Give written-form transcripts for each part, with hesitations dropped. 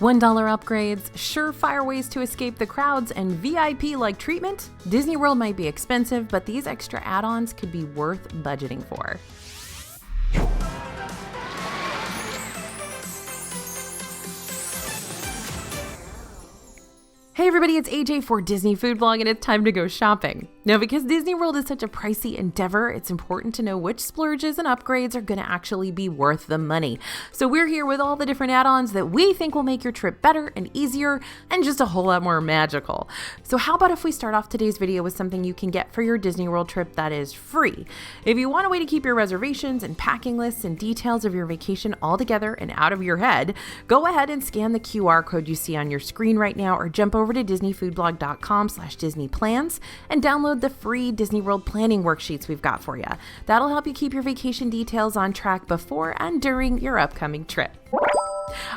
$1 upgrades, surefire ways to escape the crowds, and VIP-like treatment? Disney World might be expensive, but these extra add-ons could be worth budgeting for. Hey everybody, it's AJ for Disney Food Vlog, and it's time to go shopping. Now, because Disney World is such a pricey endeavor, it's important to know which splurges and upgrades are going to actually be worth the money. So we're here with all the different add-ons that we think will make your trip better and easier and just a whole lot more magical. So how about if we start off today's video with something you can get for your Disney World trip that is free? If you want a way to keep your reservations and packing lists and details of your vacation all together and out of your head, go ahead and scan the QR code you see on your screen right now, or jump over to disneyfoodblog.com/disneyplans and download the free Disney World planning worksheets we've got for you. That'll help you keep your vacation details on track before and during your upcoming trip.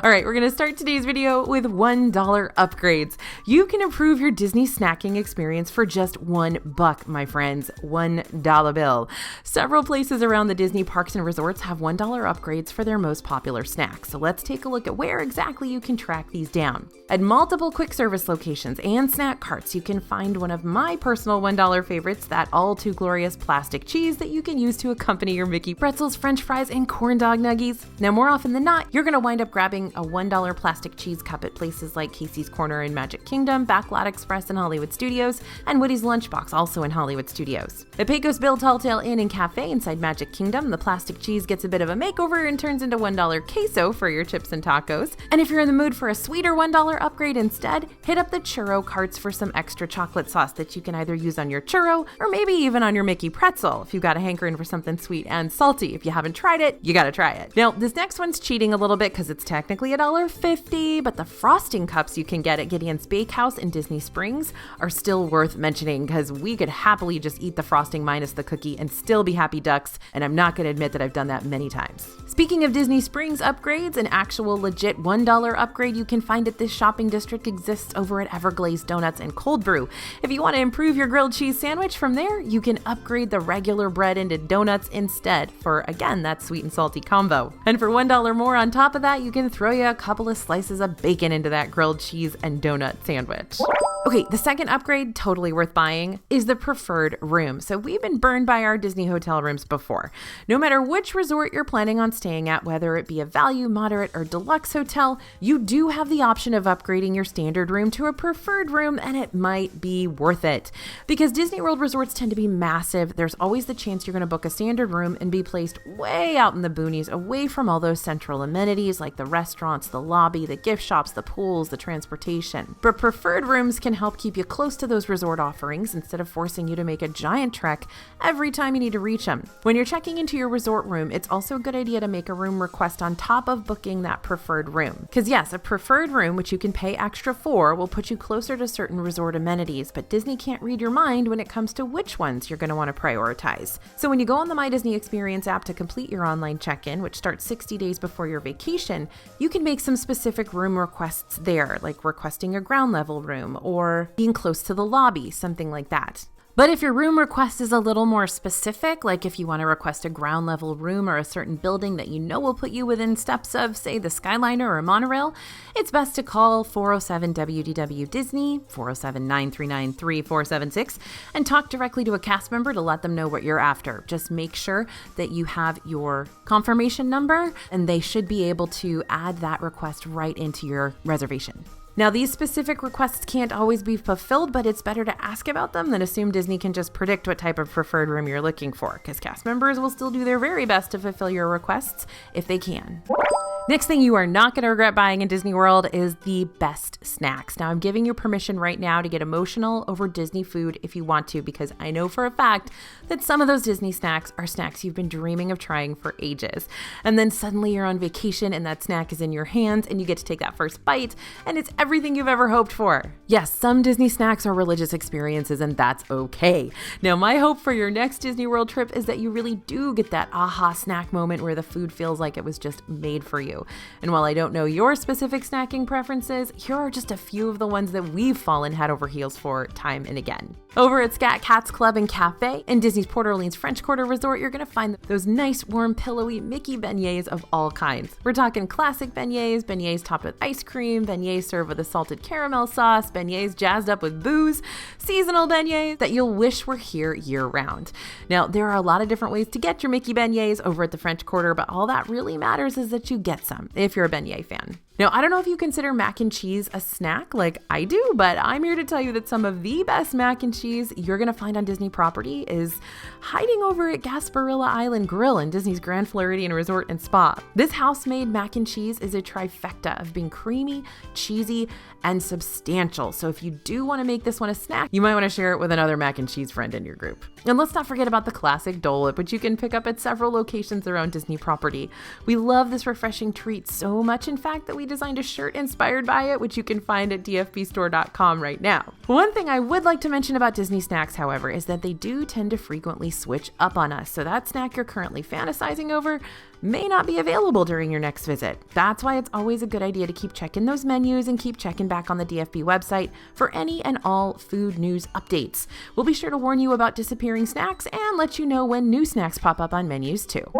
All right, we're going to start today's video with $1 upgrades. You can improve your Disney snacking experience for just $1, my friends. $1 bill. Several places around the Disney parks and resorts have $1 upgrades for their most popular snacks. So let's take a look at where exactly you can track these down. At multiple quick service locations and snack carts, you can find one of my personal $1 favorites, that all too glorious plastic cheese that you can use to accompany your Mickey pretzels, French fries, and corn dog nuggies. Now, more often than not, you're going to wind up grabbing a $1 plastic cheese cup at places like Casey's Corner in Magic Kingdom, Backlot Express in Hollywood Studios, and Woody's Lunchbox also in Hollywood Studios. At Pecos Bill Talltale Inn and Cafe inside Magic Kingdom, the plastic cheese gets a bit of a makeover and turns into $1 queso for your chips and tacos. And if you're in the mood for a sweeter $1 upgrade instead, hit up the churro carts for some extra chocolate sauce that you can either use on your churro or maybe even on your Mickey pretzel if you've got a hankering for something sweet and salty. If you haven't tried it, you gotta try it. Now, this next one's cheating a little bit because it's technically $1.50, but the frosting cups you can get at Gideon's Bakehouse in Disney Springs are still worth mentioning, because we could happily just eat the frosting minus the cookie and still be happy ducks, and I'm not going to admit that I've done that many times. Speaking of Disney Springs upgrades, an actual legit $1 upgrade you can find at this shopping district exists over at Everglazed Donuts and Cold Brew. If you want to improve your grilled cheese sandwich from there, you can upgrade the regular bread into donuts instead for, again, that sweet and salty combo. And for $1 more on top of that, you can throw you a couple of slices of bacon into that grilled cheese and donut sandwich. Okay, the second upgrade, totally worth buying, is the preferred room. So we've been burned by our Disney hotel rooms before. No matter which resort you're planning on staying at, whether it be a value, moderate, or deluxe hotel, you do have the option of upgrading your standard room to a preferred room, and it might be worth it. Because Disney World resorts tend to be massive, there's always the chance you're going to book a standard room and be placed way out in the boonies, away from all those central amenities like the restaurants, the lobby, the gift shops, the pools, the transportation. But preferred rooms can help keep you close to those resort offerings instead of forcing you to make a giant trek every time you need to reach them. When you're checking into your resort room, it's also a good idea to make a room request on top of booking that preferred room. Because yes, a preferred room, which you can pay extra for, will put you closer to certain resort amenities, but Disney can't read your mind when it comes to which ones you're going to want to prioritize. So when you go on the My Disney Experience app to complete your online check-in, which starts 60 days before your vacation, you can make some specific room requests there, like requesting a ground level room or being close to the lobby, something like that. But if your room request is a little more specific, like if you want to request a ground level room or a certain building that you know will put you within steps of, say, the Skyliner or monorail, it's best to call 407-WDW-DISNEY, 407-939-3476, and talk directly to a cast member to let them know what you're after. Just make sure that you have your confirmation number, and they should be able to add that request right into your reservation. Now, these specific requests can't always be fulfilled, but it's better to ask about them than assume Disney can just predict what type of preferred room you're looking for, because cast members will still do their very best to fulfill your requests if they can. Next thing you are not going to regret buying in Disney World is the best snacks. Now, I'm giving you permission right now to get emotional over Disney food if you want to, because I know for a fact that some of those Disney snacks are snacks you've been dreaming of trying for ages. And then suddenly you're on vacation and that snack is in your hands and you get to take that first bite and it's everything you've ever hoped for. Yes, some Disney snacks are religious experiences and that's okay. Now, my hope for your next Disney World trip is that you really do get that aha snack moment where the food feels like it was just made for you. And while I don't know your specific snacking preferences, here are just a few of the ones that we've fallen head over heels for time and again. Over at Scat Cats Club and Cafe in Disney's Port Orleans French Quarter Resort, you're going to find those nice, warm, pillowy Mickey beignets of all kinds. We're talking classic beignets, beignets topped with ice cream, beignets served with a salted caramel sauce, beignets jazzed up with booze, seasonal beignets that you'll wish were here year-round. Now, there are a lot of different ways to get your Mickey beignets over at the French Quarter, but all that really matters is that you get some if you're a beignet fan. Now, I don't know if you consider mac and cheese a snack like I do, but I'm here to tell you that some of the best mac and cheese you're going to find on Disney property is hiding over at Gasparilla Island Grill in Disney's Grand Floridian Resort and Spa. This house-made mac and cheese is a trifecta of being creamy, cheesy, and substantial. So if you do want to make this one a snack, you might want to share it with another mac and cheese friend in your group. And let's not forget about the classic Dole Whip, which you can pick up at several locations around Disney property. We love this refreshing treat so much, in fact, that we designed a shirt inspired by it, which you can find at dfbstore.com right now. One thing I would like to mention about Disney snacks, however, is that they do tend to frequently switch up on us. So that snack you're currently fantasizing over may not be available during your next visit. That's why it's always a good idea to keep checking those menus and keep checking back on the DFB website for any and all food news updates. We'll be sure to warn you about disappearing snacks and let you know when new snacks pop up on menus too.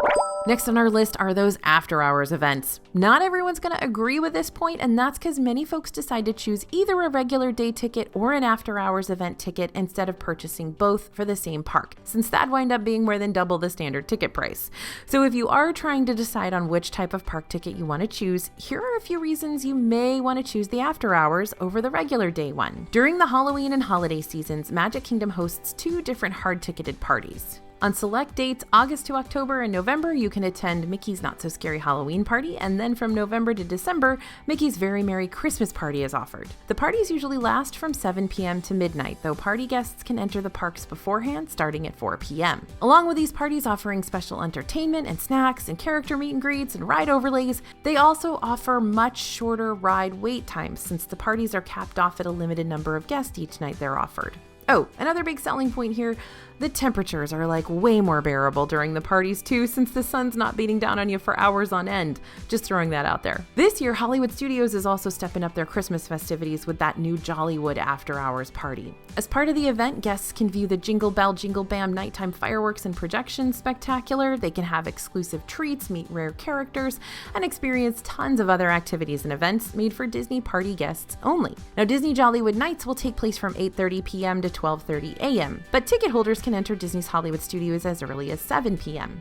Next on our list are those after-hours events. Not everyone's going to agree with this point, and that's because many folks decide to choose either a regular day ticket or an after-hours event ticket instead of purchasing both for the same park, since that'd wind up being more than double the standard ticket price. So if you are trying to decide on which type of park ticket you want to choose, here are a few reasons you may want to choose the after-hours over the regular day one. During the Halloween and holiday seasons, Magic Kingdom hosts 2 different hard-ticketed parties. On select dates, August to October and November, you can attend Mickey's Not So Scary Halloween Party, and then from November to December, Mickey's Very Merry Christmas Party is offered. The parties usually last from 7 p.m. to midnight, though party guests can enter the parks beforehand, starting at 4 p.m. Along with these parties offering special entertainment and snacks and character meet and greets and ride overlays, they also offer much shorter ride wait times since the parties are capped off at a limited number of guests each night they're offered. Oh, another big selling point here, the temperatures are like way more bearable during the parties too, since the sun's not beating down on you for hours on end. Just throwing that out there. This year, Hollywood Studios is also stepping up their Christmas festivities with that new Jollywood after hours party. As part of the event, guests can view the Jingle Bell Jingle Bam nighttime fireworks and projections spectacular. They can have exclusive treats, meet rare characters, and experience tons of other activities and events made for Disney party guests only. Now, Disney Jollywood Nights will take place from 8:30 p.m. to 12:30 a.m., but ticket holders can enter Disney's Hollywood Studios as early as 7 p.m.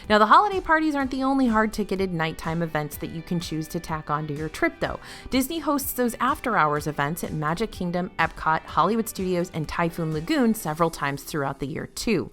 Now, the holiday parties aren't the only hard-ticketed nighttime events that you can choose to tack onto your trip, though. Disney hosts those after-hours events at Magic Kingdom, Epcot, Hollywood Studios, and Typhoon Lagoon several times throughout the year, too.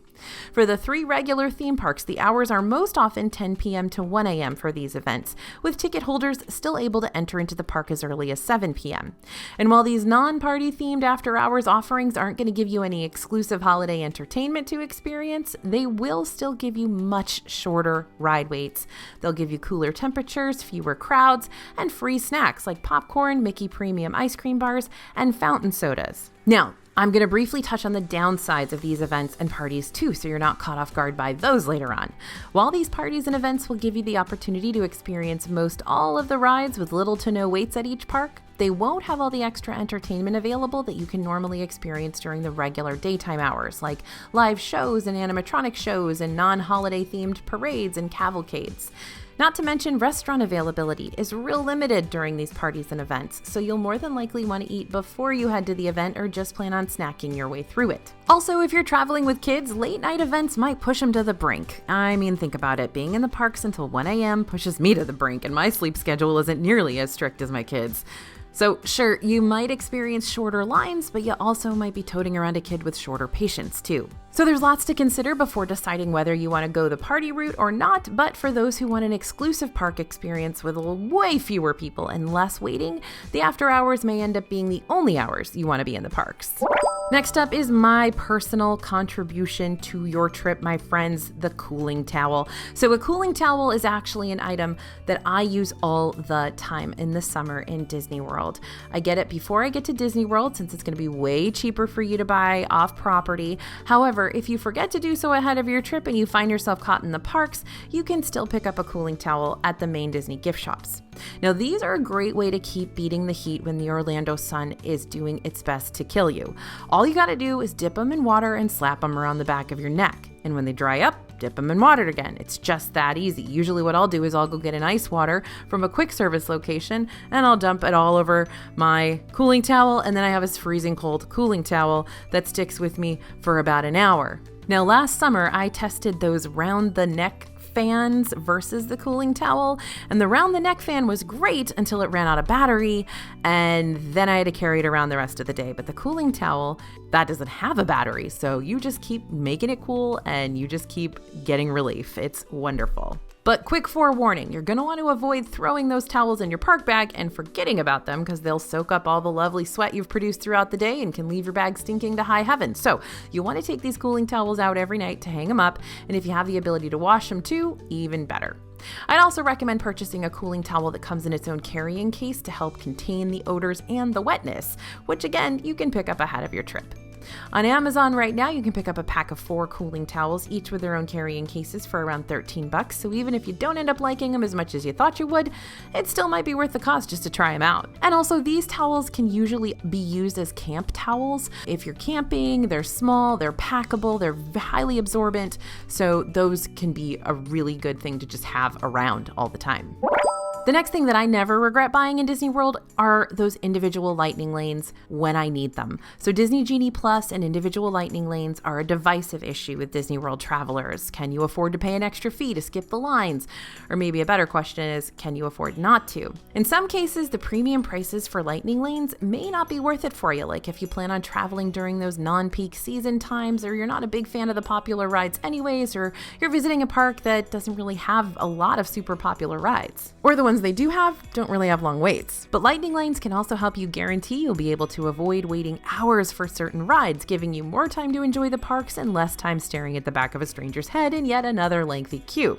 For the 3 regular theme parks, the hours are most often 10 p.m. to 1 a.m. for these events, with ticket holders still able to enter into the park as early as 7 p.m. And while these non-party themed after-hours offerings aren't going to give you any exclusive holiday entertainment to experience, they will still give you much shorter ride waits. They'll give you cooler temperatures, fewer crowds, and free snacks like popcorn, Mickey Premium ice cream bars, and fountain sodas. Now, I'm going to briefly touch on the downsides of these events and parties too, so you're not caught off guard by those later on. While these parties and events will give you the opportunity to experience most all of the rides with little to no waits at each park, they won't have all the extra entertainment available that you can normally experience during the regular daytime hours, like live shows and animatronic shows and non-holiday themed parades and cavalcades. Not to mention, restaurant availability is real limited during these parties and events, so you'll more than likely want to eat before you head to the event or just plan on snacking your way through it. Also, if you're traveling with kids, late night events might push them to the brink. I mean, think about it. Being in the parks until 1 a.m. pushes me to the brink, and my sleep schedule isn't nearly as strict as my kids. So sure, you might experience shorter lines, but you also might be toting around a kid with shorter patience too. So there's lots to consider before deciding whether you want to go the party route or not, but for those who want an exclusive park experience with way fewer people and less waiting, the after hours may end up being the only hours you want to be in the parks. Next up is my personal contribution to your trip, my friends, the cooling towel. So a cooling towel is actually an item that I use all the time in the summer in Disney World. I get it before I get to Disney World since it's going to be way cheaper for you to buy off property. However, if you forget to do so ahead of your trip and you find yourself caught in the parks, you can still pick up a cooling towel at the main Disney gift shops. Now, these are a great way to keep beating the heat when the Orlando sun is doing its best to kill you. All you gotta do is dip them in water and slap them around the back of your neck. And when they dry up, dip them in water again. It's just that easy. Usually what I'll do is I'll go get an ice water from a quick service location and I'll dump it all over my cooling towel, and then I have this freezing cold cooling towel that sticks with me for about an hour. Now, last summer I tested those round the neck fans versus the cooling towel, and the round the neck fan was great until it ran out of battery, and then I had to carry it around the rest of the day. But the cooling towel, that doesn't have a battery, so you just keep making it cool and you just keep getting relief. It's wonderful. But quick forewarning, you're going to want to avoid throwing those towels in your park bag and forgetting about them, because they'll soak up all the lovely sweat you've produced throughout the day and can leave your bag stinking to high heaven. So you want to take these cooling towels out every night to hang them up, and if you have the ability to wash them too, even better. I'd also recommend purchasing a cooling towel that comes in its own carrying case to help contain the odors and the wetness, which again, you can pick up ahead of your trip. On Amazon right now, you can pick up a pack of 4 cooling towels, each with their own carrying cases, for around $13. So even if you don't end up liking them as much as you thought you would, it still might be worth the cost just to try them out. And also, these towels can usually be used as camp towels. If you're camping, they're small, they're packable, they're highly absorbent. So those can be a really good thing to just have around all the time. The next thing that I never regret buying in Disney World are those individual lightning lanes when I need them. So Disney Genie Plus and individual lightning lanes are a divisive issue with Disney World travelers. Can you afford to pay an extra fee to skip the lines? Or maybe a better question is, can you afford not to? In some cases, the premium prices for lightning lanes may not be worth it for you, like if you plan on traveling during those non-peak season times, or you're not a big fan of the popular rides anyways, or you're visiting a park that doesn't really have a lot of super popular rides. Or the ones they do have don't really have long waits. But lightning lanes can also help you guarantee you'll be able to avoid waiting hours for certain rides, giving you more time to enjoy the parks and less time staring at the back of a stranger's head in yet another lengthy queue.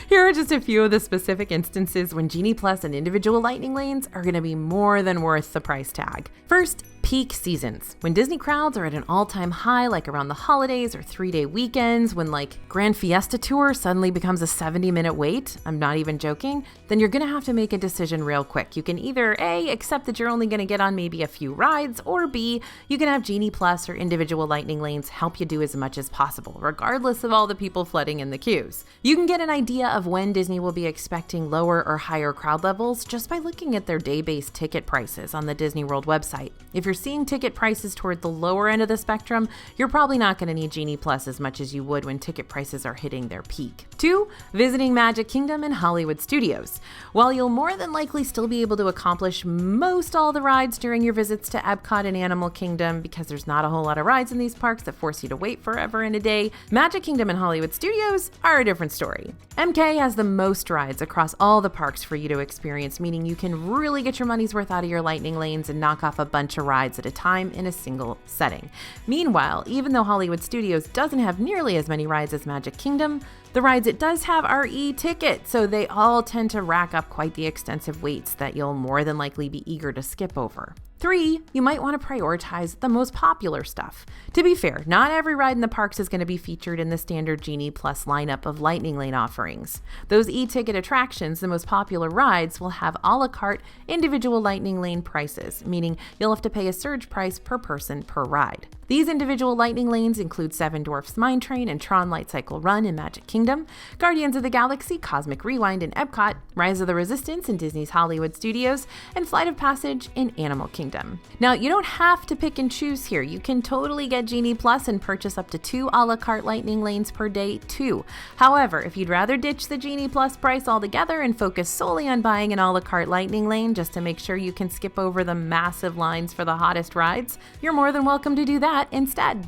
Here are just a few of the specific instances when Genie Plus and individual lightning lanes are going to be more than worth the price tag. First, peak seasons. When Disney crowds are at an all-time high, like around the holidays or 3-day weekends, when like Grand Fiesta Tour suddenly becomes a 70-minute wait, I'm not even joking, then you're going to have to make a decision real quick. You can either A, accept that you're only going to get on maybe a few rides, or B, you can have Genie Plus or individual lightning lanes help you do as much as possible, regardless of all the people flooding in the queues. You can get an idea of when Disney will be expecting lower or higher crowd levels just by looking at their day-based ticket prices on the Disney World website. If you're seeing ticket prices toward the lower end of the spectrum, you're probably not going to need Genie Plus as much as you would when ticket prices are hitting their peak. 2, visiting Magic Kingdom and Hollywood Studios. While you'll more than likely still be able to accomplish most all the rides during your visits to Epcot and Animal Kingdom, because there's not a whole lot of rides in these parks that force you to wait forever in a day, Magic Kingdom and Hollywood Studios are a different story. MK has the most rides across all the parks for you to experience, meaning you can really get your money's worth out of your lightning lanes and knock off a bunch of rides at a time in a single setting. Meanwhile, even though Hollywood Studios doesn't have nearly as many rides as Magic Kingdom, the rides it does have are e-ticket, so they all tend to rack up quite the extensive waits that you'll more than likely be eager to skip over. 3, you might want to prioritize the most popular stuff. To be fair, not every ride in the parks is going to be featured in the standard Genie Plus lineup of Lightning Lane offerings. Those e-ticket attractions, the most popular rides, will have a la carte individual Lightning Lane prices, meaning you'll have to pay a surge price per person per ride. These individual Lightning Lanes include Seven Dwarfs Mine Train and Tron Light Cycle Run in Magic Kingdom, Guardians of the Galaxy Cosmic Rewind in Epcot, Rise of the Resistance in Disney's Hollywood Studios, and Flight of Passage in Animal Kingdom. Now, you don't have to pick and choose here. You can totally get Genie Plus and purchase up to 2 a la carte Lightning Lanes per day too. However, if you'd rather ditch the Genie Plus price altogether and focus solely on buying an a la carte Lightning Lane just to make sure you can skip over the massive lines for the hottest rides, you're more than welcome to do that instead.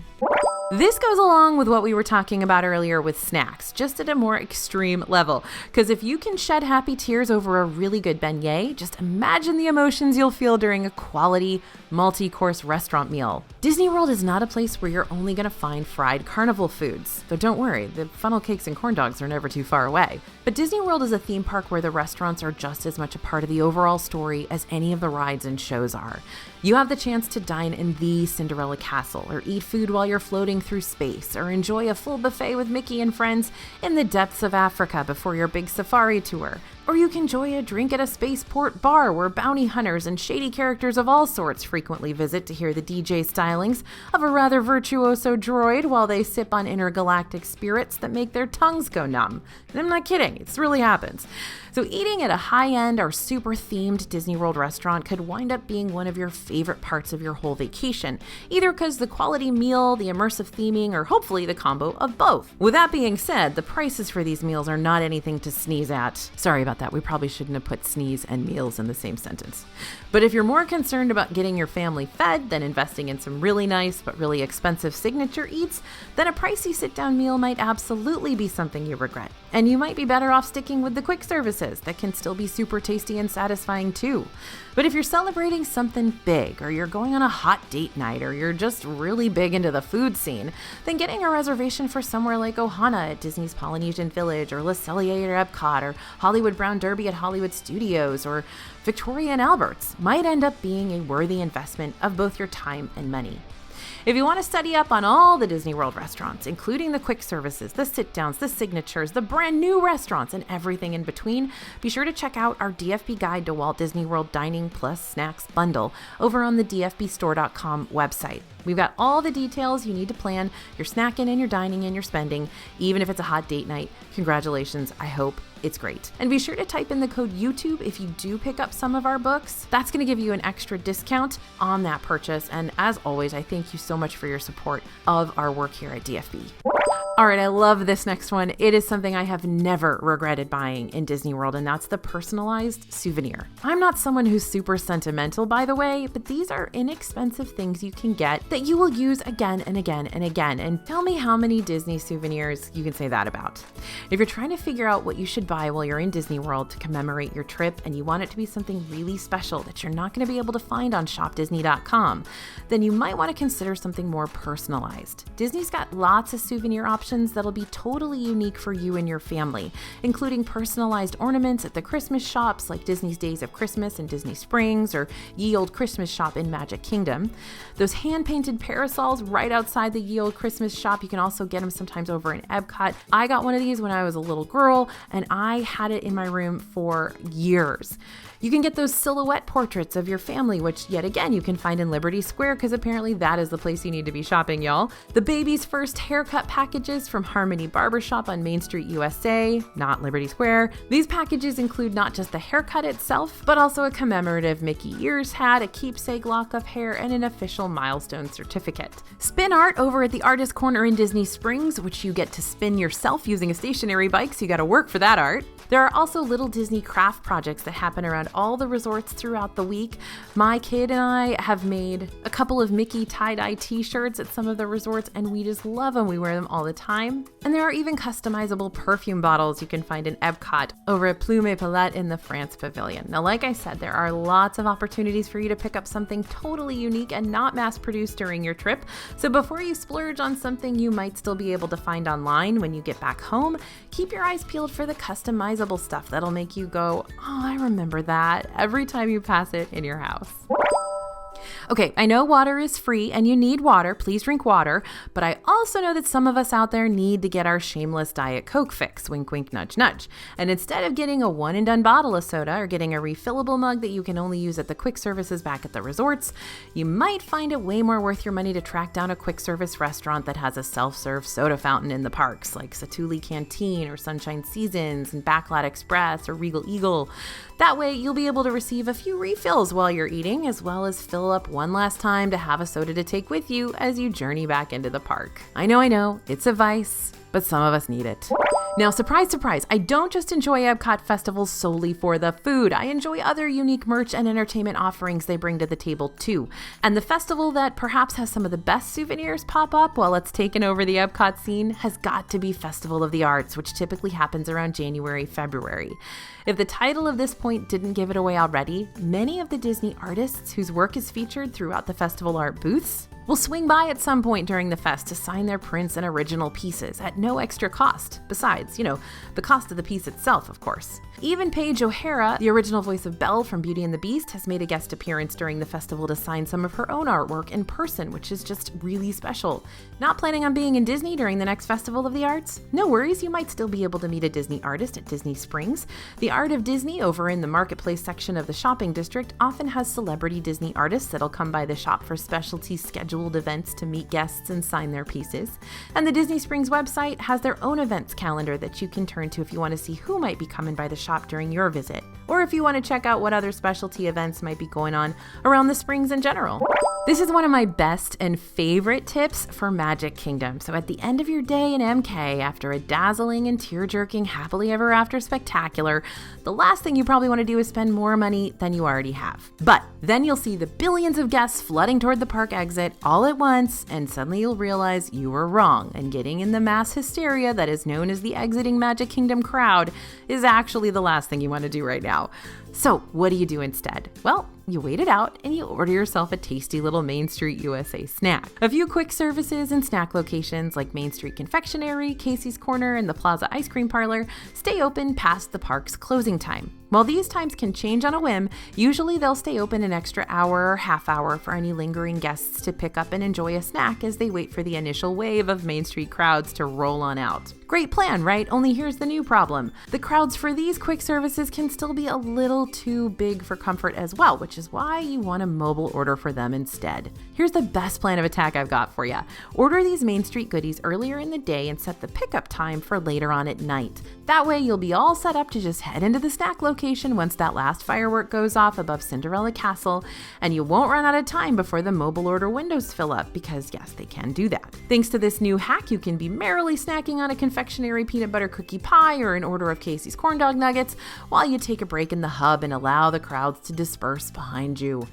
This goes along with what we were talking about earlier with snacks, just at a more extreme level. Because if you can shed happy tears over a really good beignet, just imagine the emotions you'll feel during a quality, multi-course restaurant meal. Disney World is not a place where you're only going to find fried carnival foods. Though don't worry, the funnel cakes and corn dogs are never too far away. But Disney World is a theme park where the restaurants are just as much a part of the overall story as any of the rides and shows are. You have the chance to dine in the Cinderella Castle, or eat food while you're floating through space, or enjoy a full buffet with Mickey and friends in the depths of Africa before your big safari tour. Or you can enjoy a drink at a spaceport bar where bounty hunters and shady characters of all sorts frequently visit to hear the DJ stylings of a rather virtuoso droid while they sip on intergalactic spirits that make their tongues go numb. And I'm not kidding, it really happens. So eating at a high-end or super themed Disney World restaurant could wind up being one of your favorite parts of your whole vacation, either because the quality meal, the immersive theming, or hopefully the combo of both. With that being said, the prices for these meals are not anything to sneeze at. Sorry about that, we probably shouldn't have put sneeze and meals in the same sentence. But if you're more concerned about getting your family fed than investing in some really nice but really expensive signature eats, then a pricey sit-down meal might absolutely be something you regret. And you might be better off sticking with the quick services that can still be super tasty and satisfying too. But if you're celebrating something big, or you're going on a hot date night, or you're just really big into the food scene, then getting a reservation for somewhere like Ohana at Disney's Polynesian Village, or Le Cellier at Epcot, or Hollywood Brown Derby at Hollywood Studios, or Victoria and Albert's might end up being a worthy investment of both your time and money. If you want to study up on all the Disney World restaurants, including the quick services, the sit-downs, the signatures, the brand new restaurants, and everything in between, be sure to check out our DFB Guide to Walt Disney World Dining Plus Snacks bundle over on the dfbstore.com website. We've got all the details you need to plan your snacking and your dining and your spending, even if it's a hot date night. Congratulations, I hope it's great. And be sure to type in the code YouTube if you do pick up some of our books. That's going to give you an extra discount on that purchase. And as always, I thank you so much for your support of our work here at DFB. All right, I love this next one. It is something I have never regretted buying in Disney World, and that's the personalized souvenir. I'm not someone who's super sentimental, by the way, but these are inexpensive things you can get that you will use again and again and again. And tell me how many Disney souvenirs you can say that about. If you're trying to figure out what you should buy while you're in Disney World to commemorate your trip, and you want it to be something really special that you're not going to be able to find on shopdisney.com, then you might want to consider something more personalized. Disney's got lots of souvenir options that'll be totally unique for you and your family, including personalized ornaments at the Christmas shops like Disney's Days of Christmas in Disney Springs or Ye Olde Christmas Shop in Magic Kingdom. Those hand-painted parasols right outside the Ye Olde Christmas Shop, you can also get them sometimes over in Epcot. I got one of these when I was a little girl, and I had it in my room for years. You can get those silhouette portraits of your family, which yet again you can find in Liberty Square, because apparently that is the place you need to be shopping, y'all. The baby's first haircut packages from Harmony Barbershop on Main Street, USA, not Liberty Square. These packages include not just the haircut itself, but also a commemorative Mickey ears hat, a keepsake lock of hair, and an official milestone certificate. Spin art over at the Artist Corner in Disney Springs, which you get to spin yourself using a stationary bike, so you gotta work for that art. There are also little Disney craft projects that happen around all the resorts throughout the week. My kid and I have made a couple of Mickey tie-dye t-shirts at some of the resorts, and we just love them. We wear them all the time. And there are even customizable perfume bottles you can find in Epcot over at Plume et Palette in the France Pavilion. Now, like I said, there are lots of opportunities for you to pick up something totally unique and not mass-produced during your trip. So before you splurge on something you might still be able to find online when you get back home, keep your eyes peeled for the customizable stuff that'll make you go, oh, I remember that, every time you pass it in your house. Okay, I know water is free and you need water, please drink water, but I also know that some of us out there need to get our shameless Diet Coke fix, wink, wink, nudge, nudge. And instead of getting a one and done bottle of soda or getting a refillable mug that you can only use at the quick services back at the resorts, you might find it way more worth your money to track down a quick service restaurant that has a self-serve soda fountain in the parks, like Satuli Canteen or Sunshine Seasons and Backlot Express or Regal Eagle. That way, you'll be able to receive a few refills while you're eating, as well as fill up one last time to have a soda to take with you as you journey back into the park. I know, it's a vice, but some of us need it. Now, surprise, surprise, I don't just enjoy Epcot festivals solely for the food. I enjoy other unique merch and entertainment offerings they bring to the table too. And the festival that perhaps has some of the best souvenirs pop up while it's taken over the Epcot scene has got to be Festival of the Arts, which typically happens around January, February. If the title of this point didn't give it away already, many of the Disney artists whose work is featured throughout the festival art booths will swing by at some point during the fest to sign their prints and original pieces at no extra cost. Besides, the cost of the piece itself, of course. Even Paige O'Hara, the original voice of Belle from Beauty and the Beast, has made a guest appearance during the festival to sign some of her own artwork in person, which is just really special. Not planning on being in Disney during the next Festival of the Arts? No worries, you might still be able to meet a Disney artist at Disney Springs. The Art of Disney over in the Marketplace section of the shopping district often has celebrity Disney artists that'll come by the shop for specialty scheduled events to meet guests and sign their pieces. And the Disney Springs website has their own events calendar that you can turn to if you want to see who might be coming by the shop during your visit, or if you want to check out what other specialty events might be going on around the Springs in general. This is one of my best and favorite tips for Magic Kingdom. So at the end of your day in MK, after a dazzling and tear-jerking happily ever after spectacular, the last thing you probably want to do is spend more money than you already have. But then you'll see the billions of guests flooding toward the park exit all at once, and suddenly you'll realize you were wrong, and getting in the mass hysteria that is known as the exiting Magic Kingdom crowd is actually the last thing you want to do right now. So what do you do instead? Well, you wait it out and you order yourself a tasty little Main Street USA snack. A few quick services and snack locations like Main Street Confectionery, Casey's Corner, and the Plaza Ice Cream Parlor stay open past the park's closing time. While these times can change on a whim, usually they'll stay open an extra hour or half hour for any lingering guests to pick up and enjoy a snack as they wait for the initial wave of Main Street crowds to roll on out. Great plan, right? Only here's the new problem. The crowds for these quick services can still be a little too big for comfort as well, which is why you want to mobile order for them instead. Here's the best plan of attack I've got for you. Order these Main Street goodies earlier in the day and set the pickup time for later on at night. That way you'll be all set up to just head into the snack location once that last firework goes off above Cinderella Castle, and you won't run out of time before the mobile order windows fill up, because yes, they can do that. Thanks to this new hack, you can be merrily snacking on a confectionery peanut butter cookie pie or an order of Casey's corn dog nuggets while you take a break in the hub and allow the crowds to disperse behind you.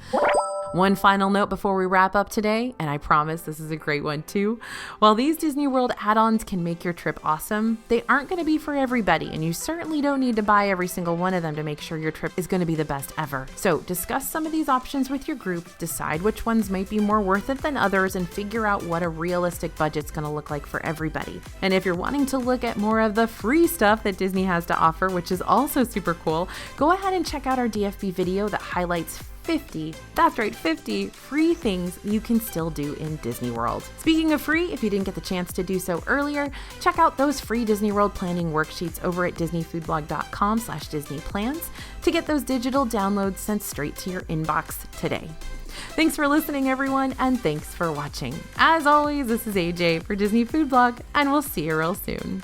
One final note before we wrap up today, and I promise this is a great one too. While these Disney World add-ons can make your trip awesome, they aren't going to be for everybody, and you certainly don't need to buy every single one of them to make sure your trip is going to be the best ever. So discuss some of these options with your group, decide which ones might be more worth it than others, and figure out what a realistic budget's going to look like for everybody. And if you're wanting to look at more of the free stuff that Disney has to offer, which is also super cool, go ahead and check out our DFB video that highlights 50 free things you can still do in Disney World. Speaking of free, if you didn't get the chance to do so earlier, check out those free Disney World planning worksheets over at disneyfoodblog.com/disneyplans to get those digital downloads sent straight to your inbox today. Thanks for listening, everyone, and thanks for watching. As always, this is AJ for Disney Food Blog, and we'll see you real soon.